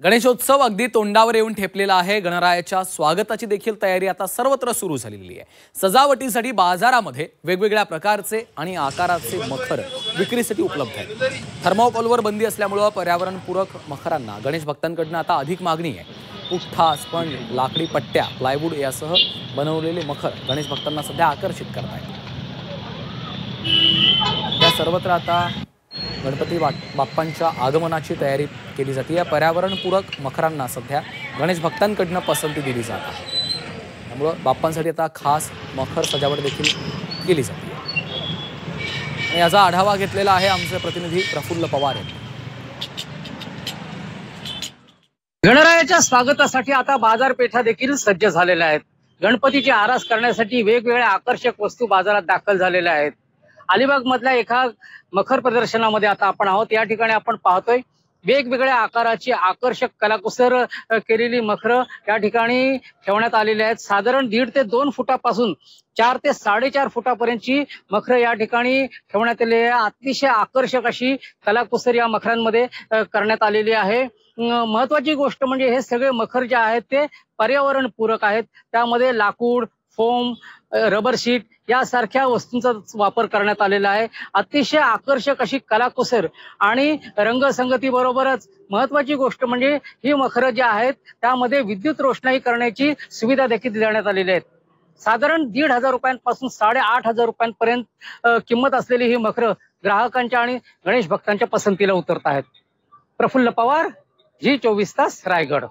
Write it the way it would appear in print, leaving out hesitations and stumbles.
गणेशोत्सव अगदी तोंडावर येऊन ठेपलेला आहे। गणरायाच्या स्वागताची देखील तयारी आता सर्वत्र सुरू झालेली आहे। सजावटीसाठी बाजारामध्ये वेगवेगळ्या प्रकारचे आणि आकाराचे मखर विक्रीसाठी उपलब्ध आहेत। थर्मोकोलवर बंदी असल्यामुळे पर्यावरणपूरक मखरांना गणेश भक्तांकडून आता अधिक मागणी आहे। पुठ्ठा, स्पंज, लाकडी पट्ट्या, प्लायवूड यासह बनवलेले मखर गणेश भक्तांना सध्या आकर्षित करतात। या सर्वत्र आता गणपती बाप्पांच्या आगमनाची तयारी केली जाते। या पर्यावरणपूरक मखरांना सध्या गणेश भक्तांकडून पसंती दिली जात आहे। त्यामुळे बाप्पांसाठी आता खास मखर सजावट देखील केली जाते। आणि याचा आढावा घेतलेला आहे आमचे प्रतिनिधी प्रफुल्ल पवार यांनी। गणरायाच्या स्वागतासाठी आता बाजारपेठा देखील सज्ज झालेल्या आहेत। गणपतीची आरास करण्यासाठी वेगवेगळ्या आकर्षक वस्तू बाजारात दाखल झालेल्या आहेत। अलिबाग मधल्या एका मखर प्रदर्शनामध्ये आता आपण आहोत। या ठिकाणी आपण पाहतोय वेगवेगळ्या आकाराची आकर्षक कलाकुसर केलेली मखर या ठिकाणी ठेवण्यात आलेली आहेत। साधारण 1.5 ते 2 फुटापासून 4 ते 4.5 फुटापर्यंतची मखर या ठिकाणी ठेवण्यात आलेली आहे। अतिशय आकर्षक अशी कलाकुसर या मखरांमध्ये करण्यात आलेली आहे। महत्वाची गोष्ट म्हणजे हे सगळे मखर जे आहेत ते पर्यावरणपूरक आहेत। त्यामध्ये लाकूड, फोम, रबर शीट यासारख्या वस्तूंचा वापर करण्यात आलेला आहे। अतिशय आकर्षक अशी कलाकुसर आणि रंगसंगती बरोबरच महत्वाची गोष्ट म्हणजे ही मखर जी आहेत त्यामध्ये विद्युत रोषणाई करण्याची सुविधा देखील देण्यात आलेली आहे। साधारण 1,500 रुपयांपासून 8,500 रुपयांपर्यंत किंमत असलेली ही मखर ग्राहकांच्या आणि गणेश भक्तांच्या पसंतीला उतरत आहेत। प्रफुल्ल पवार, जी 24 तास, रायगड।